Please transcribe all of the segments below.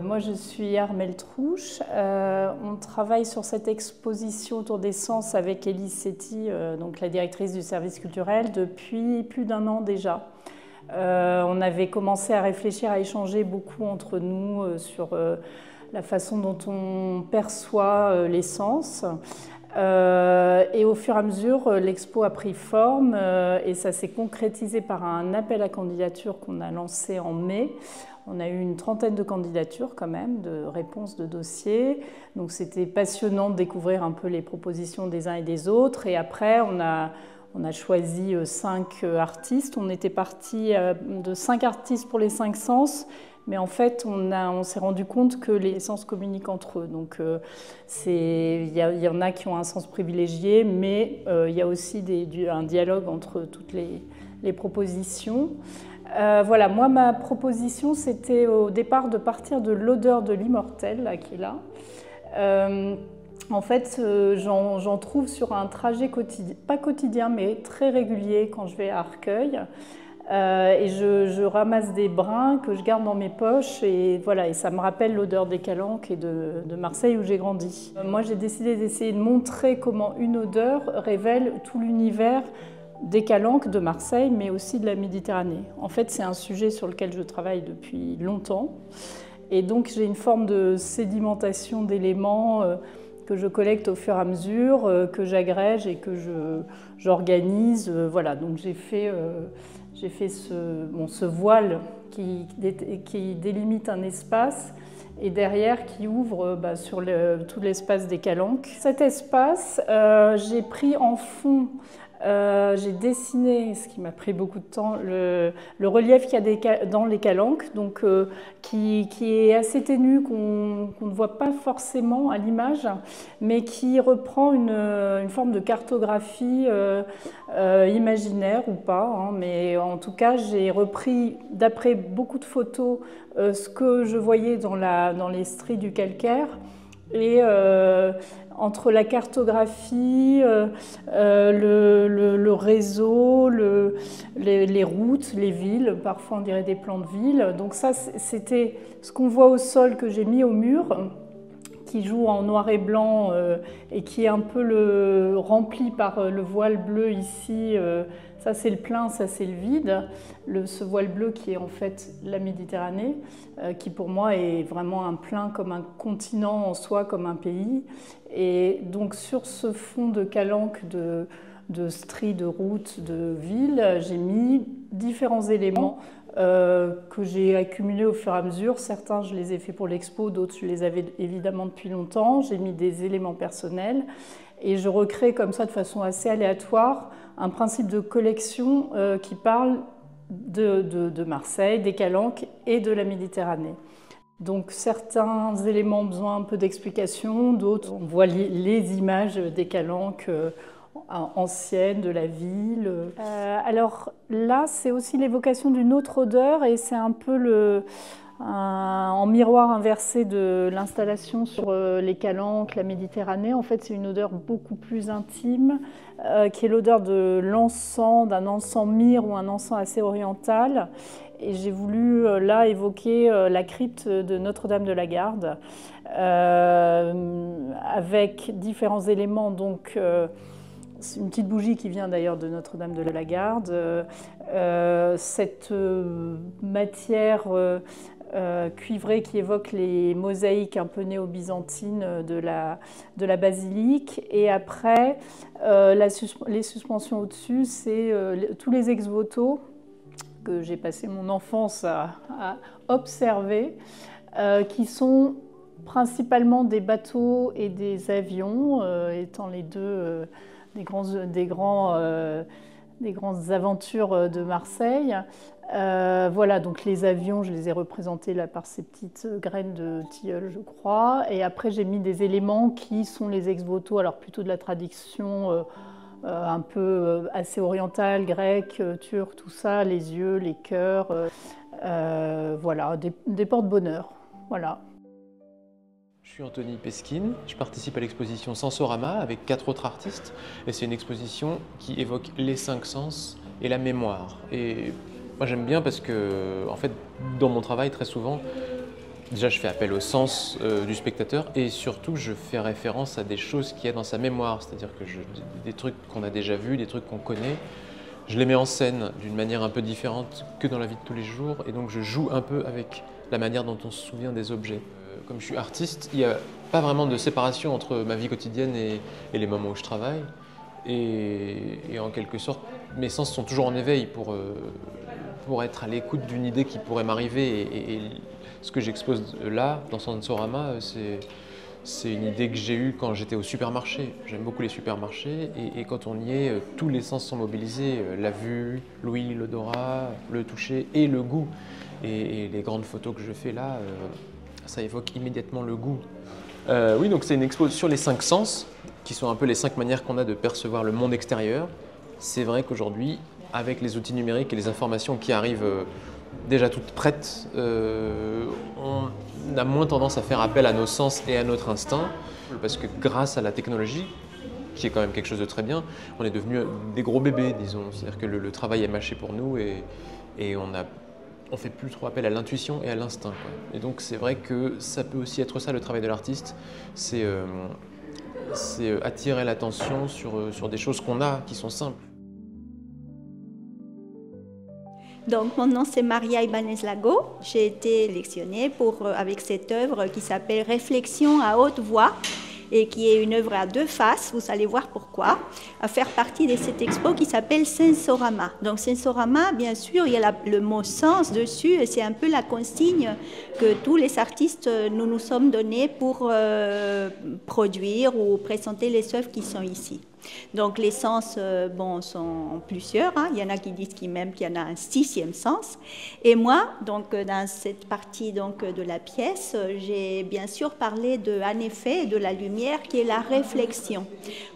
Moi, je suis Armelle Trouche. On travaille sur cette exposition autour des sens avec Élise Setti, donc la directrice du service culturel, depuis plus d'1 an déjà. On avait commencé à réfléchir, à échanger beaucoup entre nous sur la façon dont on perçoit les sens. Et au fur et à mesure, l'expo a pris forme et ça s'est concrétisé par un appel à candidature qu'on a lancé en mai. On a eu une 30aine de candidatures quand même, de réponses de dossiers. Donc c'était passionnant de découvrir un peu les propositions des uns et des autres. Et après, on a choisi 5 artistes. On était parti de 5 artistes pour les 5 sens. Mais en fait, on s'est rendu compte que les sens communiquent entre eux. Donc, il y en a qui ont un sens privilégié, mais il y a aussi un dialogue entre toutes les propositions. Voilà, moi, ma proposition, c'était au départ de partir de l'odeur de l'immortel, qui est là. En fait, j'en trouve sur un trajet quotidien, pas quotidien, mais très régulier quand je vais à Arcueil. Et je ramasse des brins que je garde dans mes poches et voilà, et ça me rappelle l'odeur des calanques et de Marseille où j'ai grandi. Moi, j'ai décidé d'essayer de montrer comment une odeur révèle tout l'univers des calanques de Marseille, mais aussi de la Méditerranée. En fait, c'est un sujet sur lequel je travaille depuis longtemps. Et donc, j'ai une forme de sédimentation d'éléments que je collecte au fur et à mesure, que j'agrège et que j'organise. Voilà, donc j'ai fait ce voile qui délimite un espace et derrière qui ouvre sur tout l'espace des calanques. Cet espace, j'ai pris en fond, j'ai dessiné, ce qui m'a pris beaucoup de temps, le relief qu'il y a dans les calanques, donc, qui est assez ténu, qu'on ne voit pas forcément à l'image, mais qui reprend une forme de cartographie imaginaire ou pas, hein, mais en tout cas j'ai repris, d'après beaucoup de photos, ce que je voyais dans les stries du calcaire. Et entre la cartographie, le réseau, les routes, les villes, parfois on dirait des plans de ville. Donc ça, c'était ce qu'on voit au sol que j'ai mis au mur, qui joue en noir et blanc et qui est un peu rempli par le voile bleu ici. Ça c'est le plein, ça c'est le vide. Ce voile bleu qui est en fait la Méditerranée, qui pour moi est vraiment un plein comme un continent en soi, comme un pays. Et donc sur ce fond de calanques, de stries, de routes, de villes, j'ai mis différents éléments que j'ai accumulés au fur et à mesure. Certains, je les ai faits pour l'expo, d'autres, je les avais évidemment depuis longtemps. J'ai mis des éléments personnels et je recrée comme ça de façon assez aléatoire un principe de collection qui parle de Marseille, des calanques et de la Méditerranée. Donc certains éléments ont besoin un peu d'explication, d'autres, on voit les images des calanques anciennes de la ville. Alors là, c'est aussi l'évocation d'une autre odeur et c'est un peu en miroir inversé de l'installation sur les calanques, la Méditerranée. En fait, c'est une odeur beaucoup plus intime, qui est l'odeur de l'encens, d'un encens myrrhe ou un encens assez oriental. Et j'ai voulu là évoquer la crypte de Notre-Dame de la Garde, avec différents éléments. Donc, c'est une petite bougie qui vient d'ailleurs de Notre-Dame de la Garde. Cette matière cuivrée qui évoque les mosaïques un peu néo-byzantines de la basilique. Et après, les suspensions au-dessus, c'est tous les ex-voto que j'ai passé mon enfance à observer, qui sont principalement des bateaux et des avions, étant les deux des grandes aventures de Marseille. Voilà, donc les avions, je les ai représentés là par ces petites graines de tilleul, je crois. Et après, j'ai mis des éléments qui sont les ex-voto, alors plutôt de la tradition un peu assez orientale, grecque, turque, tout ça, les yeux, les cœurs, voilà, des porte-bonheur. Voilà. Je suis Anthony Pesquine, je participe à l'exposition Sensorama avec 4 autres artistes et c'est une exposition qui évoque les 5 sens et la mémoire. Et moi j'aime bien parce que, en fait, dans mon travail très souvent, Déjà, je fais appel au sens du spectateur et surtout, je fais référence à des choses qu'il y a dans sa mémoire, c'est-à-dire que des trucs qu'on a déjà vus, des trucs qu'on connaît, je les mets en scène d'une manière un peu différente que dans la vie de tous les jours et donc je joue un peu avec la manière dont on se souvient des objets. Comme je suis artiste, il n'y a pas vraiment de séparation entre ma vie quotidienne et les moments où je travaille et en quelque sorte, mes sens sont toujours en éveil pour être à l'écoute d'une idée qui pourrait m'arriver et ce que j'expose là, dans Sensorama, c'est une idée que j'ai eue quand j'étais au supermarché. J'aime beaucoup les supermarchés et quand on y est, tous les sens sont mobilisés. La vue, l'ouïe, l'odorat, le toucher et le goût. Et les grandes photos que je fais là, ça évoque immédiatement le goût. Oui, donc c'est une expo sur les 5 sens, qui sont un peu les 5 manières qu'on a de percevoir le monde extérieur. C'est vrai qu'aujourd'hui, avec les outils numériques et les informations qui arrivent déjà toutes prêtes, on a moins tendance à faire appel à nos sens et à notre instinct, parce que grâce à la technologie, qui est quand même quelque chose de très bien, on est devenus des gros bébés, disons. C'est-à-dire que le travail est mâché pour nous et on fait plus trop appel à l'intuition et à l'instinct. Et donc c'est vrai que ça peut aussi être ça le travail de l'artiste, c'est attirer l'attention sur des choses qu'on a, qui sont simples. Donc, mon nom c'est Maria Ibanez Lago. J'ai été sélectionnée avec cette œuvre qui s'appelle Réflexion à haute voix et qui est une œuvre à 2 faces, vous allez voir pourquoi, à faire partie de cette expo qui s'appelle Sensorama. Donc Sensorama, bien sûr, il y a le mot sens dessus et c'est un peu la consigne que tous les artistes nous sommes donnés pour produire ou présenter les œuvres qui sont ici. Donc les sens sont plusieurs, hein. Il y en a qui disent même qu'il y en a un 6e sens. Et moi, donc, dans cette partie donc, de la pièce, j'ai bien sûr parlé en effet de la lumière qui est la réflexion.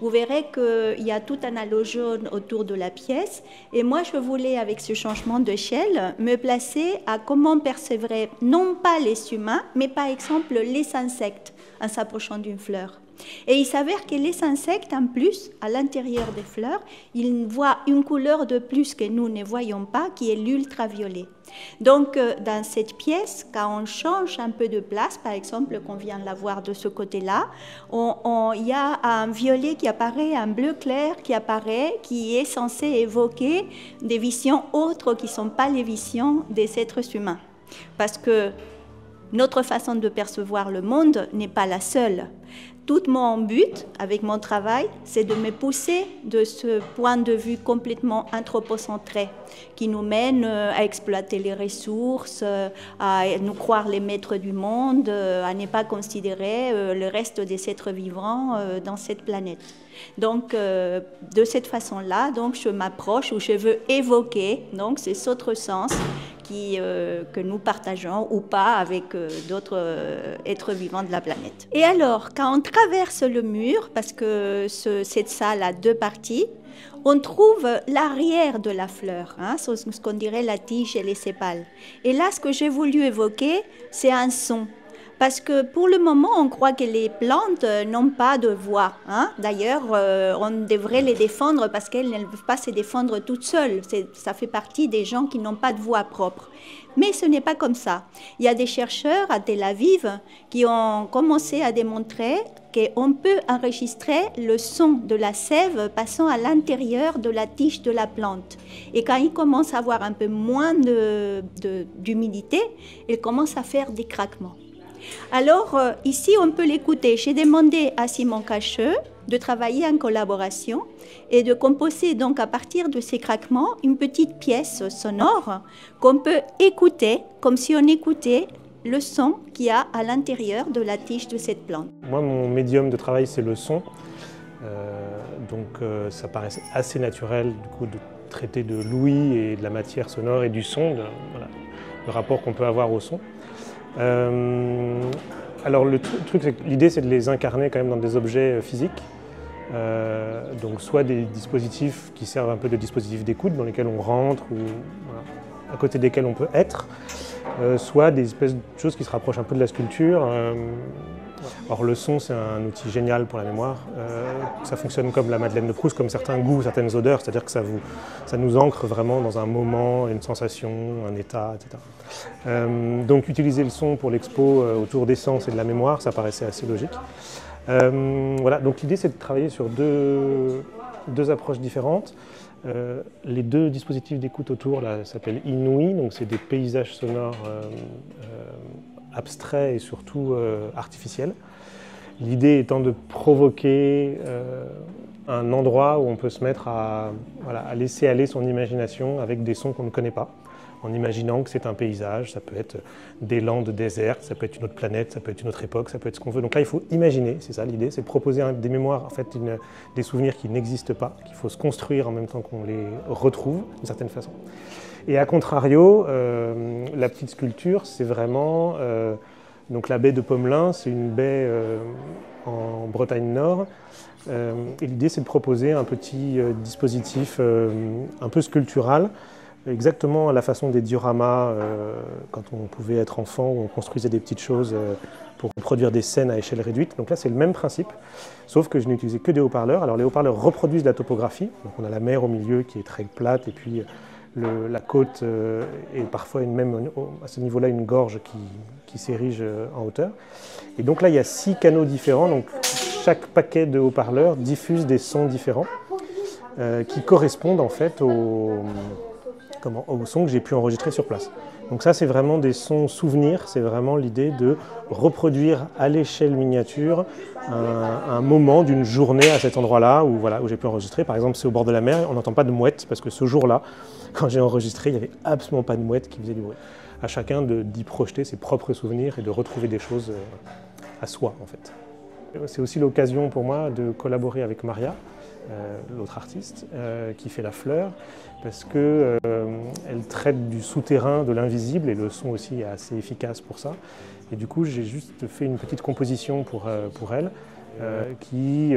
Vous verrez qu'il y a tout un halo jaune autour de la pièce et moi je voulais avec ce changement d'échelle me placer à comment percevraient non pas les humains mais par exemple les insectes en s'approchant d'une fleur. Et il s'avère que les insectes, en plus, à l'intérieur des fleurs, ils voient une couleur de plus que nous ne voyons pas, qui est l'ultraviolet. Donc, dans cette pièce, quand on change un peu de place, par exemple, qu'on vient de la voir de ce côté-là, il y a un violet qui apparaît, un bleu clair qui apparaît, qui est censé évoquer des visions autres qui ne sont pas les visions des êtres humains. Parce que notre façon de percevoir le monde n'est pas la seule. Tout mon but avec mon travail, c'est de me pousser de ce point de vue complètement anthropocentré qui nous mène à exploiter les ressources, à nous croire les maîtres du monde, à ne pas considérer le reste des êtres vivants dans cette planète. Donc, de cette façon-là, donc, je m'approche ou je veux évoquer donc, ces autres sens que nous partageons ou pas avec d'autres êtres vivants de la planète. Et alors, quand on traverse le mur, parce que cette salle a 2 parties, on trouve l'arrière de la fleur, hein, ce qu'on dirait la tige et les sépales. Et là, ce que j'ai voulu évoquer, c'est un son. Parce que pour le moment, on croit que les plantes n'ont pas de voix. Hein? D'ailleurs, on devrait les défendre parce qu'elles ne peuvent pas se défendre toutes seules. Ça fait partie des gens qui n'ont pas de voix propre. Mais ce n'est pas comme ça. Il y a des chercheurs à Tel Aviv qui ont commencé à démontrer qu'on peut enregistrer le son de la sève passant à l'intérieur de la tige de la plante. Et quand il commence à avoir un peu moins d'humidité, il commence à faire des craquements. Alors, ici, on peut l'écouter. J'ai demandé à Simon Cacheux de travailler en collaboration et de composer donc à partir de ces craquements une petite pièce sonore qu'on peut écouter comme si on écoutait le son qu'il y a à l'intérieur de la tige de cette plante. Moi, mon médium de travail, c'est le son. Ça paraît assez naturel du coup, de traiter de l'ouïe et de la matière sonore et du son, le rapport qu'on peut avoir au son. Alors le truc, c'est que l'idée c'est de les incarner quand même dans des objets physiques, donc soit des dispositifs qui servent un peu de dispositifs d'écoute dans lesquels on rentre ou à côté desquels on peut être, soit des espèces de choses qui se rapprochent un peu de la sculpture, Or le son, c'est un outil génial pour la mémoire. Ça fonctionne comme la Madeleine de Proust, comme certains goûts, certaines odeurs, c'est-à-dire que ça nous ancre vraiment dans un moment, une sensation, un état, etc. Donc utiliser le son pour l'expo autour des sens et de la mémoire, ça paraissait assez logique. Voilà, donc l'idée c'est de travailler sur deux approches différentes. Les deux dispositifs d'écoute autour s'appellent Inouï, donc c'est des paysages sonores abstraits et surtout artificiels. L'idée étant de provoquer un endroit où on peut se mettre à laisser aller son imagination avec des sons qu'on ne connaît pas, en imaginant que c'est un paysage, ça peut être des landes désertes, ça peut être une autre planète, ça peut être une autre époque, ça peut être ce qu'on veut. Donc là, il faut imaginer, c'est ça l'idée, c'est de proposer des mémoires, en fait, des souvenirs qui n'existent pas, qu'il faut se construire en même temps qu'on les retrouve, d'une certaine façon. Et à contrario, la petite sculpture, c'est vraiment... donc la baie de Pomelin, c'est une baie en Bretagne Nord. Et l'idée, c'est de proposer un petit dispositif un peu sculptural, exactement à la façon des dioramas, quand on pouvait être enfant, où on construisait des petites choses pour produire des scènes à échelle réduite. Donc là, c'est le même principe, sauf que je n'ai utilisé que des haut-parleurs. Alors les haut-parleurs reproduisent la topographie, donc on a la mer au milieu qui est très plate, et puis la côte et parfois même à ce niveau-là une gorge qui s'érige en hauteur. Et donc là, il y a 6 canaux différents, donc chaque paquet de haut-parleurs diffuse des sons différents qui correspondent en fait aux sons que j'ai pu enregistrer sur place. Donc ça, c'est vraiment des sons souvenirs, c'est vraiment l'idée de reproduire à l'échelle miniature un moment d'une journée à cet endroit-là où j'ai pu enregistrer. Par exemple, c'est au bord de la mer, on n'entend pas de mouettes parce que ce jour-là, quand j'ai enregistré, il n'y avait absolument pas de mouettes qui faisaient du bruit. À chacun d'y projeter ses propres souvenirs et de retrouver des choses à soi, en fait. C'est aussi l'occasion pour moi de collaborer avec Maria, l'autre artiste, qui fait la fleur, parce qu'elle traite du souterrain, de l'invisible, et le son aussi est assez efficace pour ça. Et du coup, j'ai juste fait une petite composition pour elle, qui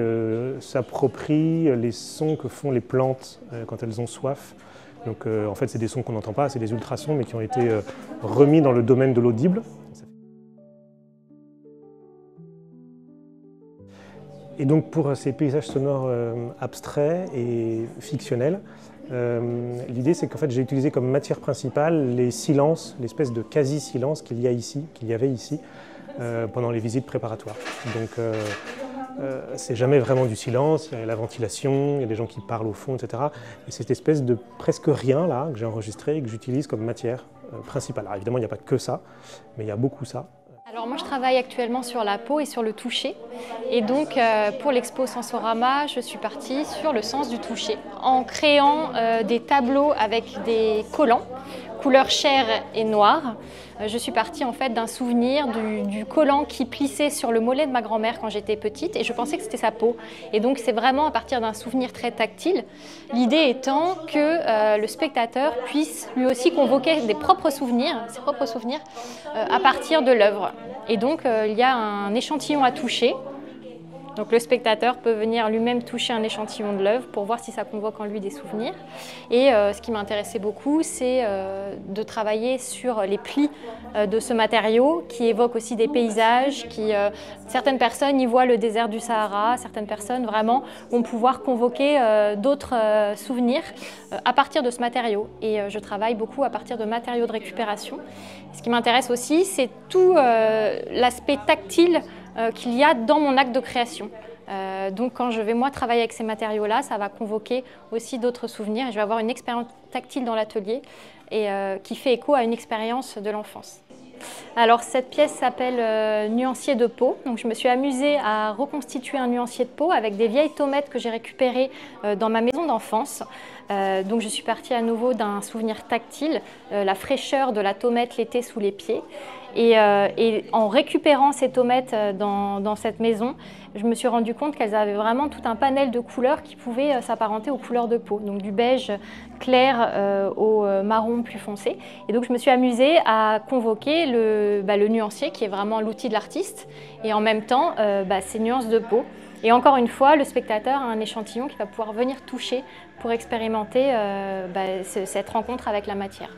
s'approprie les sons que font les plantes quand elles ont soif. Donc en fait, c'est des sons qu'on n'entend pas, c'est des ultrasons, mais qui ont été remis dans le domaine de l'audible. Et donc pour ces paysages sonores abstraits et fictionnels, l'idée c'est qu'en fait j'ai utilisé comme matière principale les silences, l'espèce de quasi-silence qu'il y avait ici pendant les visites préparatoires. Donc c'est jamais vraiment du silence, il y a la ventilation, il y a des gens qui parlent au fond, etc. Et cette espèce de presque rien là que j'ai enregistré et que j'utilise comme matière principale. Alors évidemment il n'y a pas que ça, mais il y a beaucoup ça. Alors moi je travaille actuellement sur la peau et sur le toucher, et donc pour l'expo Sensorama je suis partie sur le sens du toucher en créant des tableaux avec des collants couleur chair et noir. Je suis partie en fait d'un souvenir du collant qui plissait sur le mollet de ma grand-mère quand j'étais petite, et je pensais que c'était sa peau. Et donc c'est vraiment à partir d'un souvenir très tactile, l'idée étant que le spectateur puisse lui aussi convoquer ses propres souvenirs à partir de l'œuvre. Et donc il y a un échantillon à toucher. Donc le spectateur peut venir lui-même toucher un échantillon de l'œuvre pour voir si ça convoque en lui des souvenirs. Et ce qui m'intéressait beaucoup, c'est de travailler sur les plis de ce matériau qui évoque aussi des paysages. Certaines personnes y voient le désert du Sahara, certaines personnes vraiment vont pouvoir convoquer d'autres souvenirs à partir de ce matériau. Et je travaille beaucoup à partir de matériaux de récupération. Ce qui m'intéresse aussi, c'est tout l'aspect tactile qu'il y a dans mon acte de création. Donc quand je vais moi travailler avec ces matériaux-là, ça va convoquer aussi d'autres souvenirs, et je vais avoir une expérience tactile dans l'atelier et qui fait écho à une expérience de l'enfance. Alors cette pièce s'appelle Nuancier de peau. Donc je me suis amusée à reconstituer un nuancier de peau avec des vieilles tomates que j'ai récupérées dans ma maison d'enfance. Donc je suis partie à nouveau d'un souvenir tactile, la fraîcheur de la tomate l'été sous les pieds. Et en récupérant ces tomates dans cette maison, je me suis rendu compte qu'elles avaient vraiment tout un panel de couleurs qui pouvaient s'apparenter aux couleurs de peau, donc du beige clair au marron plus foncé. Et donc je me suis amusée à convoquer le nuancier, qui est vraiment l'outil de l'artiste, et en même temps ces nuances de peau. Et encore une fois, le spectateur a un échantillon qui va pouvoir venir toucher pour expérimenter cette rencontre avec la matière.